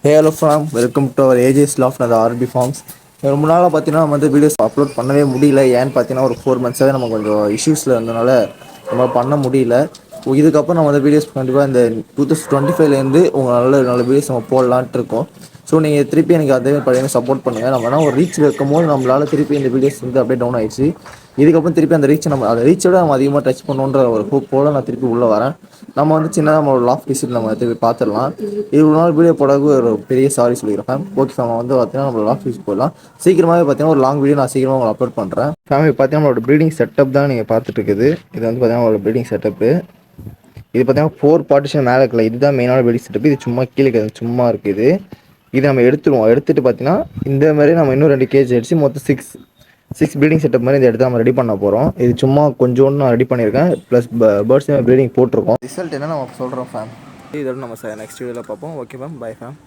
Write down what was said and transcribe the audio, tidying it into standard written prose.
Hello farm welcome to our ஏஜஸ் லாஃப் அந்த ஆர்பி ஃபார்ம்ஸ். ரொம்ப நாளாக பார்த்தீங்கன்னா நம்ம வந்து வீடியோஸ் அப்லோட் பண்ணவே முடியல. ஏன்னு பார்த்தீங்கன்னா ஒரு 4 months நம்ம கொஞ்சம் இஷ்யூஸில் இருந்தனால நம்ம பண்ண முடியல. இதுக்கப்புறம் நம்ம வந்து வீடியோஸ் கண்டிப்பாக இந்த 2025 உங்கள் நல்ல நல்ல வீடியோஸ் நம்ம போடலான்ட்டு இருக்கோம். ஸோ நீங்கள் திருப்பி எனக்கு அதே பழைய சப்போர்ட் பண்ணுங்கள். நம்ம வேணால் ஒரு ரீச் வைக்கும்போது நம்மளால் திருப்பி இந்த வீடியோஸ் வந்து அப்படியே டவுன் ஆயிடுச்சு. இதுக்கப்புறம் திருப்பி அந்த ரீச்சை அந்த ரீச்சோட நம்ம அதிகமாக டச் பண்ணுன்ற ஒரு ஹோப்போடு நான் திருப்பி உள்ளே வரேன். நம்ம வந்து சின்னதாக நம்ம ஒரு லாஃப்ட் விசிட் நம்ம திருப்பி பார்த்துடலாம். இவ்வளோ நாள் வீடியோ போடக்கு ஒரு பெரிய சாரி சொல்லியிருக்கேன். ஓகே ஃபேம், வந்து பார்த்தீங்கன்னா நம்ம லாஃப்ட் விசிட் போடலாம். சீக்கிரமாகவே பார்த்தீங்கன்னா ஒரு லாங் வீடியோ நான் சீக்கிரமாக உங்களுக்கு அப்லோட் பண்ணுறேன். ஃபேமிலி பார்த்தீங்கன்னா நம்மளோட ப்ரீடிங் செட்டப் தான் நீங்கள் பார்த்துட்டு இருக்குது. இது வந்து பார்த்தீங்கன்னா நம்மளோட ப்ரீடிங் செட்டப்பு. இது பார்த்தீங்கன்னா 4 பார்ட்டிஷன் மேலே இருக்கல, இதுதான் மெயினான ப்ரீடிங் செட்டப். இது சும்மா கீழே சும்மா இருக்குது. இது நம்ம எடுத்துருவோம். எடுத்துகிட்டு பார்த்தீங்கன்னா இந்த மாதிரி நம்ம இன்னும் 2 கேஜ் அடிச்சு மொத்தம் 6 ப்ரீடிங் செட்டப் மாதிரி இந்த இடத்த நம்ம ரெடி பண்ண போகிறோம். இது சும்மா கொஞ்சோண்டு நான் ரெடி பண்ணியிருக்கேன். ப்ளஸ் பேர்ட்ஸ் ப்ரீடிங் போட்டிருக்கோம். ரிசல்ட் என்ன நம்ம சொல்கிறோம் ஃபேம். இதோட நம்ம நெக்ஸ்ட் வீடியோவில் பார்ப்போம். Okay ma'am, bye fame.